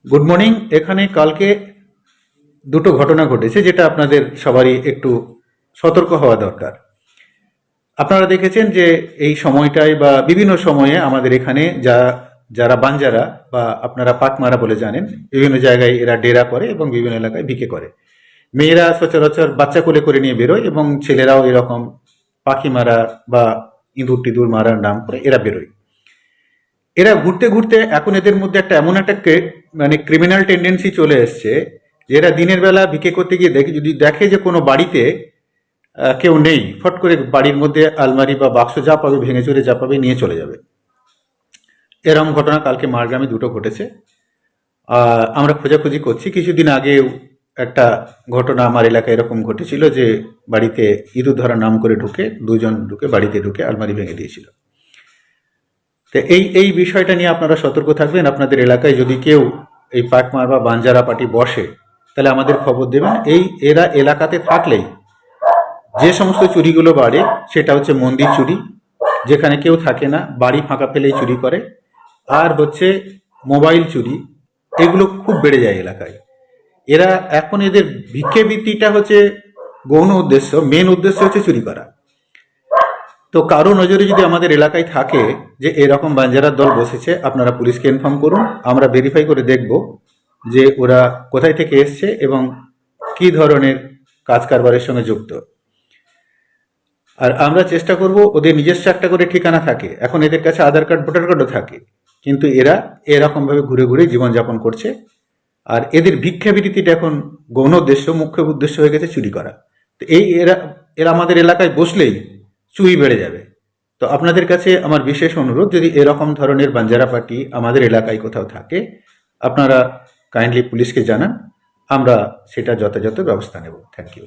Good morning. এখানে কালকে দুটো ঘটনা ঘটেছে যেটা আপনাদের সবারই একটু সতর্ক হওয়া দরকার। আপনারা দেখেছেন যে এই সময়টায় বা বিভিন্ন সময়ে আমাদের এখানে যারা বাঞ্জারা বা আপনারা পাটমারা বলে জানেন, বিভিন্ন জায়গায় এরা ডেরা করে এবং বিভিন্ন এলাকায় ভিকে করে। মেয়েরা সচরাচর বাচ্চা কোলে করে নিয়ে বেরোয় এবং ছেলেরাও এরকম পাখি মারা বা ইঁদুর টিঁদুর মারার নাম করে এরা বেরোয়। এরা ঘুরতে ঘুরতে এখন এদের মধ্যে একটা এমন একটা মানে ক্রিমিনাল টেন্ডেন্সি চলে এসছে যে এরা দিনের বেলা ভিকে করতে গিয়ে যদি দেখে যে কোনো বাড়িতে কেউ নেই, ফট করে বাড়ির মধ্যে আলমারি বা বাক্স যা পাবে ভেঙে চুরে যা পাবে নিয়ে চলে যাবে। এরকম ঘটনা কালকে মারগ্রামে দুটো ঘটেছে। আমরা খোঁজাখুঁজি করছি। কিছুদিন আগেও একটা ঘটনা আমার এলাকায় এরকম ঘটেছিল যে বাড়িতে ইঁদুর ধরার নাম করে দুজন ঢুকে বাড়িতে ঢুকে আলমারি ভেঙে দিয়েছিল। তো এই বিষয়টা নিয়ে আপনারা সতর্ক থাকবেন। আপনাদের এলাকায় যদি কেউ এই পাটমার বা বাঞ্জারা পার্টি বসে তাহলে আমাদের খবর দেবেন। এরা এলাকাতে থাকলেই যে সমস্ত চুরিগুলো বাড়ে সেটা হচ্ছে মন্দির চুরি, যেখানে কেউ থাকে না, বাড়ি ফাঁকা ফেলেই চুরি করে, আর হচ্ছে মোবাইল চুরি। এগুলো খুব বেড়ে যায় এলাকায়। এরা এখন এদের ভিক্ষেবৃত্তিটা হচ্ছে গৌণ উদ্দেশ্য, মেন উদ্দেশ্য হচ্ছে চুরি করা। তো কারো নজরে যদি আমাদের এলাকায় থাকে যে এরকম বাঞ্জারার দল বসেছে, আপনারা পুলিশকে ইনফর্ম করুন। আমরা ভেরিফাই করে দেখব যে ওরা কোথায় থেকে এসছে এবং কি ধরনের কাজ কারবারের সঙ্গে যুক্ত। আর আমরা চেষ্টা করব, ওদের নিজস্ব একটা করে ঠিকানা থাকে, এখন এদের কাছে আধার কার্ড ভোটার কার্ডও থাকে, কিন্তু এরা এরকমভাবে ঘুরে ঘুরে জীবনযাপন করছে। আর এদের ভিক্ষাবৃত্তিটা এখন গৌণ উদ্দেশ্য, মুখ্য উদ্দেশ্য হয়ে গেছে চুরি করা। তো এরা এরা আমাদের এলাকায় বসলেই চুরি বেড়ে যাবে। তো আপনাদের কাছে আমার বিশেষ অনুরোধ, যদি এরকম ধরনের বাঞ্জারা পার্টি আমাদের এলাকায় কোথাও থাকে আপনারা কাইন্ডলি পুলিশকে জানান, আমরা সেটা যথাযথ ব্যবস্থা নেব। Thank you.